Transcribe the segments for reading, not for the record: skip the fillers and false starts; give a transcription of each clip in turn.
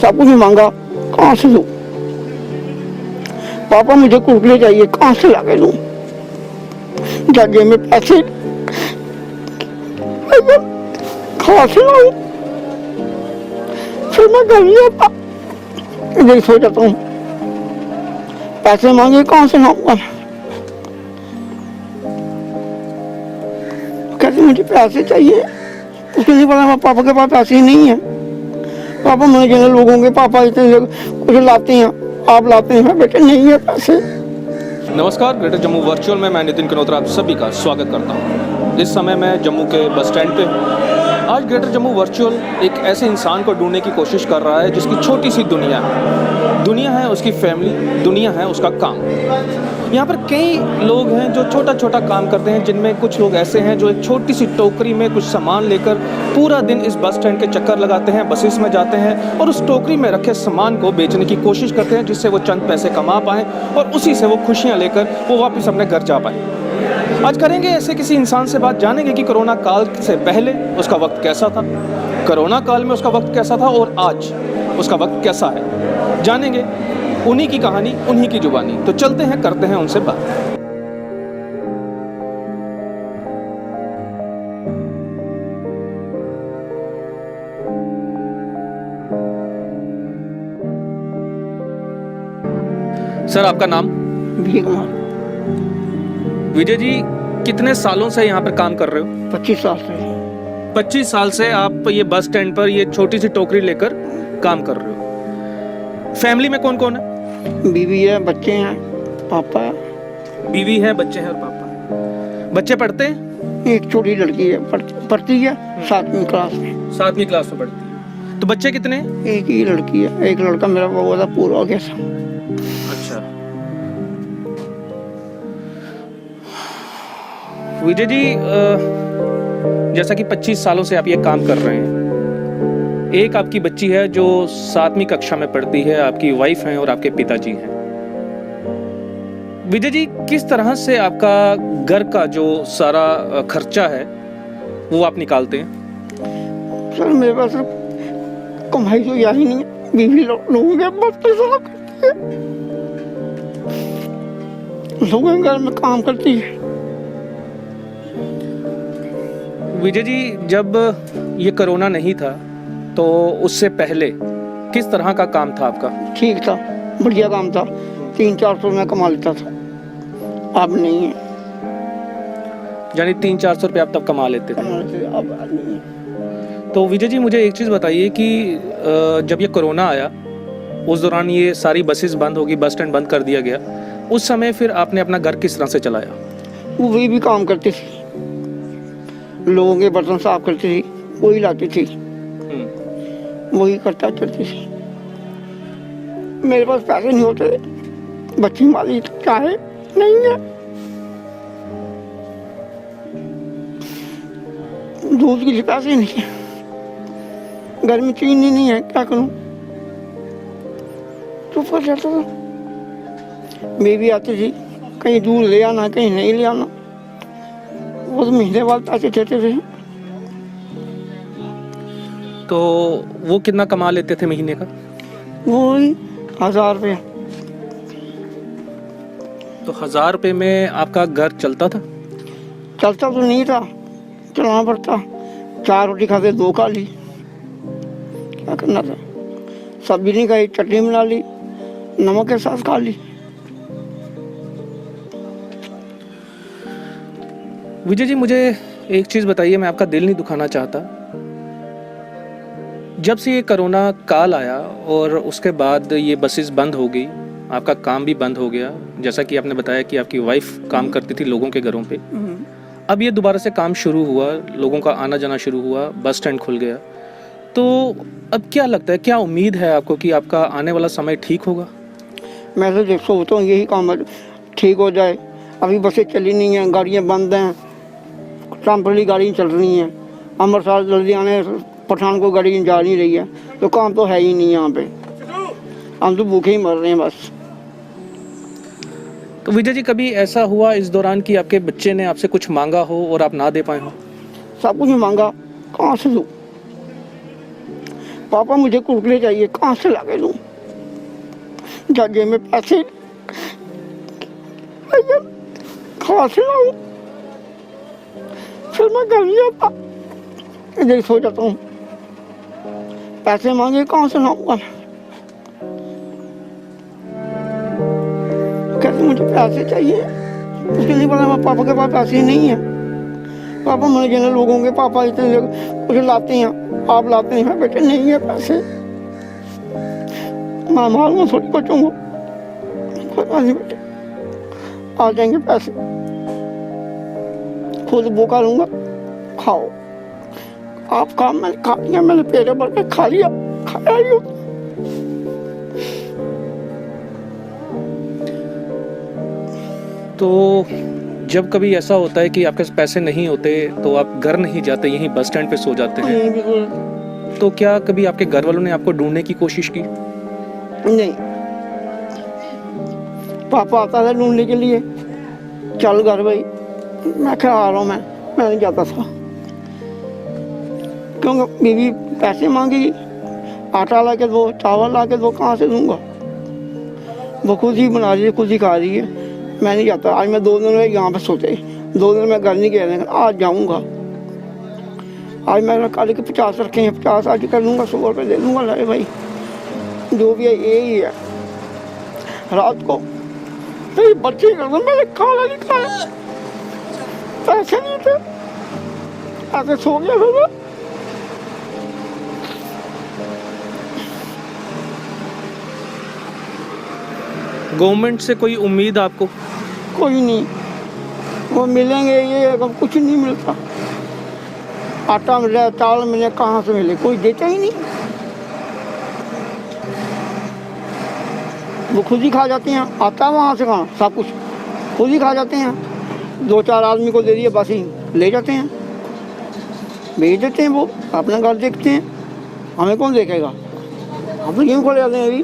सब कुछ मांगा, कहाँ से दूं? पापा मुझे कुरकुरे चाहिए, कहाँ से लाके दूं? जगह में पैसे कहाँ से लाऊं? फिर मैं घर नहीं आता, यही सोचता हूँ पैसे मांगे कहाँ से लाऊंगा? कहते मुझे पैसे चाहिए, उसके लिए पता पापा के पास पैसे ही नहीं है। पापा मैं जिन लोगों के पापा इतने कुछ लाते हैं, आप लाते हैं, बेटे नहीं है पैसे। नमस्कार, ग्रेटर जम्मू वर्चुअल में मैं नितिन कनोत्रा आप सभी का स्वागत करता हूं। इस समय मैं जम्मू के बस स्टैंड पे हूं। आज ग्रेटर जम्मू वर्चुअल एक ऐसे इंसान को ढूंढने की कोशिश कर रहा है जिसकी छोटी सी दुनिया है उसकी फैमिली, दुनिया है उसका काम। यहाँ पर कई लोग हैं जो छोटा छोटा काम करते हैं, जिनमें कुछ लोग ऐसे हैं जो एक छोटी सी टोकरी में कुछ सामान लेकर पूरा दिन इस बस स्टैंड के चक्कर लगाते हैं, बसेस में जाते हैं और उस टोकरी में रखे सामान को बेचने की कोशिश करते हैं, जिससे वो चंद पैसे कमा पाएँ और उसी से वो खुशियाँ लेकर वो वापस अपने घर जा पाएँ। आज करेंगे ऐसे किसी इंसान से बात, जानेंगे कि कोरोना काल से पहले उसका वक्त कैसा था, कोरोना काल में उसका वक्त कैसा था और आज उसका वक्त कैसा है। जानेंगे उन्हीं की कहानी, उन्हीं की जुबानी। तो चलते हैं, करते हैं उनसे बात। सर, आपका नाम? विजय कुमार। विजय जी, कितने सालों से यहाँ पर काम कर रहे हो? 25 साल से। 25 साल से आप ये बस स्टैंड पर ये छोटी सी टोकरी लेकर काम कर रहे हो। फैमिली में कौन कौन है? बीवी है, बच्चे हैं, पापा है। बीवी है, बच्चे हैं और पापा है। बच्चे पढ़ते हैं? एक छोटी लड़की है, पढ़ती है 7वीं क्लास में। 7वीं क्लास में पढ़ती है। तो बच्चे कितने हैं? एक ही लड़की है, एक लड़का मेरा वो था पूरा हो गया था। अच्छा। विजय जी, जैसा कि 25 सालों से आप ये काम कर रहे हैं, एक आपकी बच्ची है जो 7वीं कक्षा में पढ़ती है, आपकी वाइफ हैं और आपके पिताजी हैं। विजय जी, किस तरह से आपका घर का जो सारा खर्चा है वो आप निकालते हैं? सर मेरे पास कमाई तो यही नहीं है, बीवी लोगों के बच्चे करती है, लोगों के घर में काम करती है। विजय जी, जब ये कोरोना नहीं था तो उससे पहले किस तरह का काम था आपका? ठीक था, बढ़िया काम था, 300-400 में कमा लेता था। अब नहीं है। यानी 300-400 रुपये आप तब कमा लेते थे? अब नहीं है। तो विजय जी, मुझे एक चीज़ बताइए कि जब ये कोरोना आया उस दौरान ये सारी बसेस बंद होगी, बस स्टैंड बंद कर दिया गया, उस समय फिर आपने अपना घर किस तरह से चलाया? वो वही भी काम करती थी, लोगों के बर्तन साफ करती थी, वही लाती थी, वही करता करती थी। मेरे पास पैसे नहीं होते, बच्ची वाली चाहे नहीं है, दूध के लिए पैसे नहीं है, घर में चीनी नहीं है, क्या करूं? तो फंस जाता था। बेबी आती थी, कहीं दूध ले आना, कहीं नहीं ले आना, वो तो महीने बाद पैसे देते थे। तो वो कितना कमा लेते थे महीने का? वो 1000 रुपये। तो 1000 रुपये में आपका घर चलता था? चलता तो नहीं था, चलाना पड़ता। 4 रोटी खाते 2 खा ली, क्या करना था? सब्जी नहीं खाई, चटनी बना ली, नमक के साथ खा ली। विजय जी, मुझे एक चीज़ बताइए, मैं आपका दिल नहीं दुखाना चाहता। जब से ये कोरोना काल आया और उसके बाद ये बसेस बंद हो गई, आपका काम भी बंद हो गया, जैसा कि आपने बताया कि आपकी वाइफ काम करती थी लोगों के घरों पे, अब ये दोबारा से काम शुरू हुआ, लोगों का आना जाना शुरू हुआ, बस स्टैंड खुल गया, तो अब क्या लगता है, क्या उम्मीद है आपको कि आपका आने वाला समय ठीक होगा? मैं तो सोचता हूँ यही काम ठीक हो जाए। अभी बसें चली नहीं हैं, गाड़ियाँ बंद हैं, टेम्पररी गाड़ी चल रही हैं, अमृतसर जल्दी आने पठानकोट गाड़ी जा नहीं रही है, तो काम तो है ही नहीं यहाँ पे। हम तो भूखे ही मर रहे हैं बस। तो विजय जी, कभी ऐसा हुआ इस दौरान कि आपके बच्चे ने आपसे कुछ मांगा हो और आप ना दे पाए हो? सब कुछ मांगा, कहाँ से दूँ? पापा मुझे कुरकुरे चाहिए, कहाँ से ला के दूँ? जगह में पैसे कहाँ से लाऊं? फिर मैं घर नहीं आता, इधर ही सो जाता हूँ। पैसे मांगे कहाँ से लाऊंगा? कहते मुझे पैसे चाहिए, उसके लिए बोला पापा के पास पैसे नहीं है। पापा मैंने जिन लोगों के पापा इतने कुछ लाते हैं, आप लाते हैं, बेटे नहीं है पैसे। मैं मारूंगा थोड़ी बच्चों को, कोई बात नहीं बेटे, आ जाएंगे पैसे, खुद भूखा लूंगा, खाओ। आप काम मैंने खा लिया, मैंने पेट भर के खा लिया, खाया ही हो। तो जब कभी ऐसा होता है कि आपके पास पैसे नहीं होते तो आप घर नहीं जाते, यहीं बस स्टैंड पे सो जाते हैं, तो क्या कभी आपके घर वालों ने आपको ढूंढने की कोशिश की? नहीं, पापा आता था ढूंढने के लिए, चल घर भाई, मैं क्या आ रहा हूँ, मैं नहीं जाता था, क्योंकि बीवी पैसे मांगी, आटा ला के दो, चावल ला के दो, कहाँ से दूंगा? वो खुद ही बना रही है, खुद ही खा रही है, मैं नहीं जाता। आज मैं 2 दिन में यहाँ पे सोते, 2 दिन में घर नहीं गया, लेकिन आज जाऊँगा। आज मैंने कल के 50 रखे हैं, 50 आज कर लूँगा, 100 रुपये दे दूँगा। अरे भाई जो भी है यही है। रात को मेरी बच्ची कर दो, मैंने खाना नहीं खाया, पैसे नहीं थे, ऐसे सो गया था। गवर्नमेंट से कोई उम्मीद आपको? कोई नहीं, वो मिलेंगे ये, अब कुछ नहीं मिलता। आटा मिले, चावल मिले, कहाँ से मिले? कोई देता ही नहीं। वो खुद ही खा जाते हैं, आता वहाँ से कहाँ, सब कुछ खुद ही खा जाते हैं। 2-4 आदमी को दे दिए, बस ही ले जाते हैं, भेज देते हैं, वो अपना घर देखते हैं, हमें कौन देखेगा? हम तो यूँ खोले जाते हैं, अभी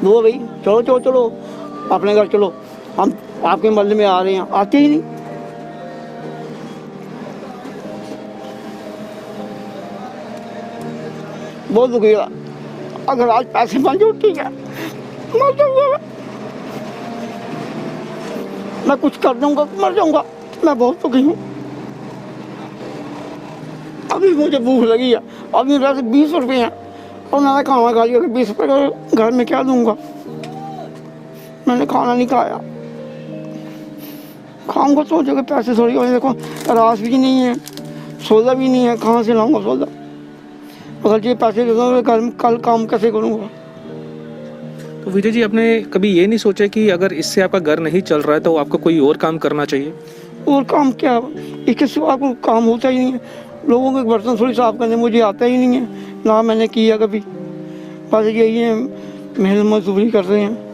दो भाई चलो चलो चलो अपने घर चलो, हम आपके मोहल्ले में आ रहे हैं, आते ही नहीं। बहुत दुखी है। अगर आज पैसे बन जाओ ठीक है, मर जाऊंगा मैं कुछ कर दूंगा, मर जाऊंगा। मैं बहुत दुखी हूँ। अभी मुझे भूख लगी है, अभी मेरे पास 20 रुपये हैं और मैंने खाना खा लिया। 20 रुपये का घर में क्या दूंगा? मैंने खाना नहीं खाया, खाऊंगा तो जगह पैसे थोड़ी होने। देखो रास भी नहीं है, सौदा भी नहीं है, कहाँ से लाऊंगा सौदा? अगर ये पैसे दे दो कल काम कैसे करूँगा? तो विजय जी, आपने कभी ये नहीं सोचा कि अगर इससे आपका घर नहीं चल रहा है तो आपको कोई और काम करना चाहिए? और काम क्या, इसके सिवा कोई काम होता ही नहीं है। लोगों के बर्तन थोड़ी साफ करने मुझे आता ही नहीं है, ना मैंने किया कभी। बस यही है, मेहनत मजदूरी कर रहे हैं।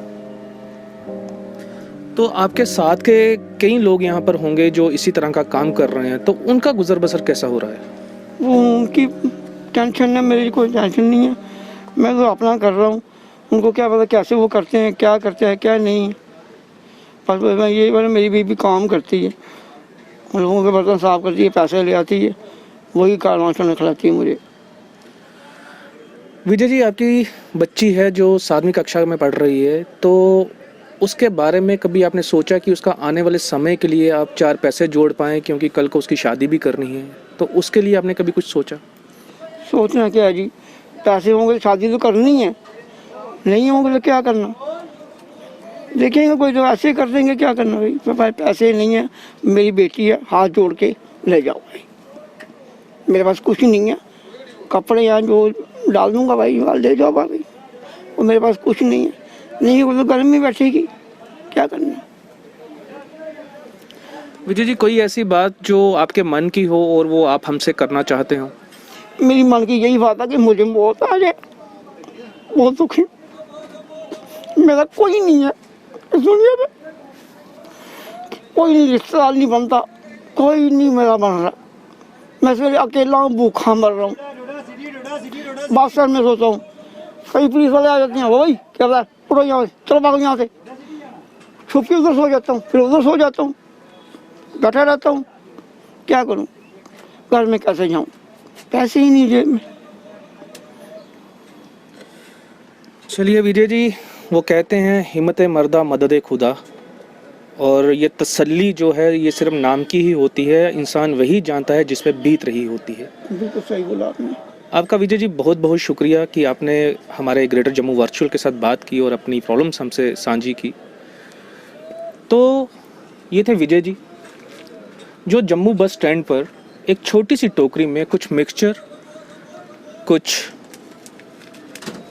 तो आपके साथ के कई लोग यहाँ पर होंगे जो इसी तरह का काम कर रहे हैं, तो उनका गुजर बसर कैसा हो रहा है? वो उनकी टेंशन है, मेरी कोई टेंशन नहीं है। मैं तो अपना कर रहा हूँ, उनको क्या पता कैसे वो करते हैं, क्या करते हैं क्या नहीं। बस ये वाला मेरी बीवी काम करती है, लोगों के बर्तन साफ करती है, पैसे ले आती है, वही कारवां खिलाती है मुझे। विजय जी, आपकी बच्ची है जो 7वीं कक्षा में पढ़ रही है, तो उसके बारे में कभी आपने सोचा कि उसका आने वाले समय के लिए आप 4 पैसे जोड़ पाएँ, क्योंकि कल को उसकी शादी भी करनी है, तो उसके लिए आपने कभी कुछ सोचा? सोचना क्या है जी, पैसे होंगे शादी तो करनी है, नहीं होंगे तो क्या करना? देखेंगे कोई तो ऐसे कर देंगे, क्या करना भाई? मेरे पास पैसे नहीं है, मेरी बेटी है, हाथ जोड़ के ले जाओ भाई। मेरे पास कुछ नहीं है, कपड़े यहाँ जो डाल दूँगा भाई, ले जाओ भाई। और मेरे पास कुछ नहीं है, नहीं वो तो घर में बैठेगी, क्या करना? विजय जी, कोई ऐसी बात जो आपके मन की हो और वो आप हमसे करना चाहते हो? मेरी मन की यही बात है कि मुझे मौत आ जाए, बहुत दुखी। मेरा कोई नहीं है इस दुनिया में, कोई नहीं, रिश्तेदार नहीं बनता, कोई नहीं मेरा बन रहा। मैं सिर्फ अकेला हूँ, भूखा मर रहा हूँ। बात सर में सोचा हूँ, कई पुलिस वाले आ जाते हैं, भाई क्या बात, उठो यहाँ से, चलो भागो यहाँ से, छुप के उधर सो जाता हूँ, फिर उधर सो जाता हूँ, बैठा रहता हूँ। क्या करूँ, घर में कैसे जाऊँ, पैसे ही नहीं जेब में। चलिए विजय जी, वो कहते हैं हिम्मत मर्दा मदद खुदा, और ये तसल्ली जो है ये सिर्फ नाम की ही होती है, इंसान वही जानता है जिस पे बीत रही होती है। बिल्कुल सही बोला आपने। आपका विजय जी बहुत बहुत शुक्रिया कि आपने हमारे ग्रेटर जम्मू वर्चुअल के साथ बात की और अपनी प्रॉब्लम्स हमसे साझी की। तो ये थे विजय जी, जो जम्मू बस स्टैंड पर एक छोटी सी टोकरी में कुछ मिक्सचर, कुछ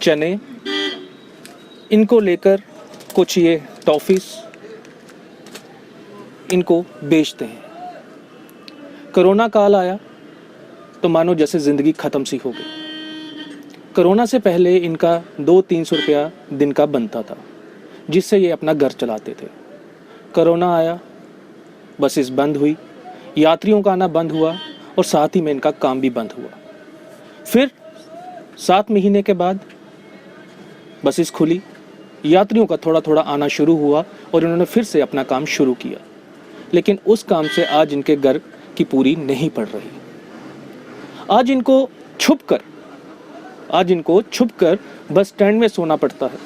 चने, इनको लेकर कुछ ये टॉफ़ीज़ इनको बेचते हैं। कोरोना काल आया तो मानो जैसे ज़िंदगी ख़त्म सी हो गई। कोरोना से पहले इनका 200-300 रुपया दिन का बनता था, जिससे ये अपना घर चलाते थे। कोरोना आया, बसेस बंद हुई, यात्रियों का आना बंद हुआ और साथ ही में इनका काम भी बंद हुआ। फिर 7 महीने के बाद बसेस खुली, यात्रियों का थोड़ा थोड़ा आना शुरू हुआ और इन्होंने फिर से अपना काम शुरू किया। लेकिन उस काम से आज इनके घर की पूरी नहीं पड़ रही। आज इनको छुपकर बस स्टैंड में सोना पड़ता है।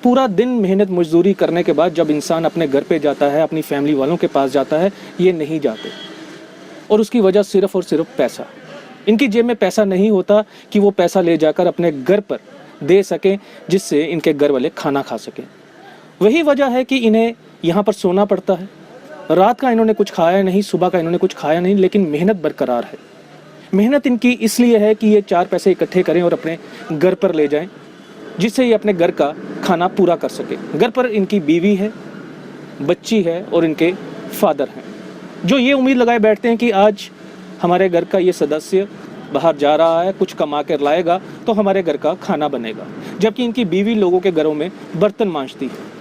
पूरा दिन मेहनत मजदूरी करने के बाद जब इंसान अपने घर पे जाता है, अपनी फैमिली वालों के पास जाता है, ये नहीं जाते। और उसकी वजह सिर्फ और सिर्फ पैसा। इनकी जेब में पैसा नहीं होता कि वो पैसा ले जाकर अपने घर पर दे सकें, जिससे इनके घर वाले खाना खा सकें। वही वजह है कि इन्हें यहाँ पर सोना पड़ता है। रात का इन्होंने कुछ खाया नहीं, सुबह का इन्होंने कुछ खाया नहीं, लेकिन मेहनत बरकरार है। मेहनत इनकी इसलिए है कि ये 4 पैसे इकट्ठे करें और अपने घर पर ले जाएं, जिससे ये अपने घर का खाना पूरा कर सके। घर पर इनकी बीवी है, बच्ची है और इनके फादर हैं, जो ये उम्मीद लगाए बैठते हैं कि आज हमारे घर का ये सदस्य बाहर जा रहा है, कुछ कमा कर लाएगा तो हमारे घर का खाना बनेगा। जबकि इनकी बीवी लोगों के घरों में बर्तन मांजती है।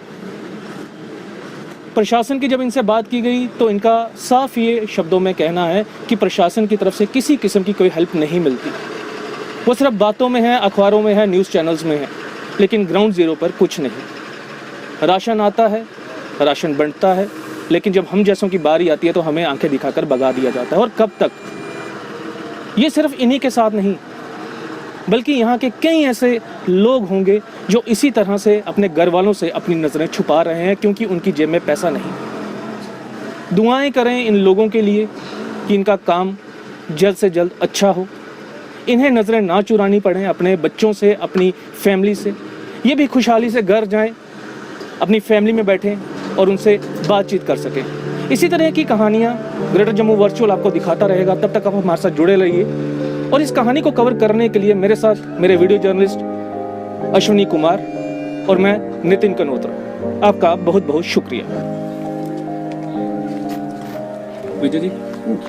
प्रशासन की जब इनसे बात की गई तो इनका साफ ये शब्दों में कहना है कि प्रशासन की तरफ से किसी किस्म की कोई हेल्प नहीं मिलती। वो सिर्फ बातों में है, अखबारों में है, न्यूज़ चैनल्स में है, लेकिन ग्राउंड ज़ीरो पर कुछ नहीं। राशन आता है, राशन बंटता है, लेकिन जब हम जैसों की बारी आती है तो हमें आंखें दिखाकर भगा दिया जाता है। और कब तक? ये सिर्फ इन्हीं के साथ नहीं, बल्कि यहाँ के कई ऐसे लोग होंगे जो इसी तरह से अपने घर वालों से अपनी नज़रें छुपा रहे हैं, क्योंकि उनकी जेब में पैसा नहीं। दुआएं करें इन लोगों के लिए कि इनका काम जल्द से जल्द अच्छा हो, इन्हें नज़रें ना चुरानी पड़ें अपने बच्चों से, अपनी फैमिली से। ये भी खुशहाली से घर जाएं, अपनी फैमिली में बैठें और उनसे बातचीत कर सकें। इसी तरह की कहानियाँ ग्रेटर जम्मू वर्चुअल आपको दिखाता रहेगा। तब तक आप हमारे साथ जुड़े रहिए। और इस कहानी को कवर करने के लिए मेरे साथ मेरे वीडियो जर्नलिस्ट अश्विनी कुमार और मैं नितिन कनोत्रा, आपका बहुत बहुत शुक्रिया। विजय जी,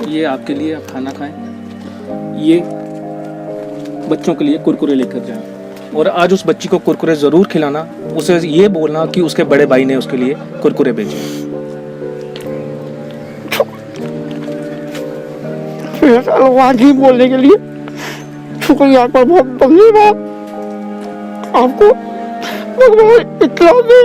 ये आपके लिए, आप खाना खाएं। ये बच्चों के लिए कुरकुरे लेकर जाएं, और आज उस बच्ची को कुरकुरे ज़रूर खिलाना। उसे ये बोलना कि उसके बड़े भाई ने उसके लिए कुरकुरे भेजे। आज ही बोलने के लिए शुक्रिया, आपका बहुत धन्यवाद। आपको भगवान इतना दे,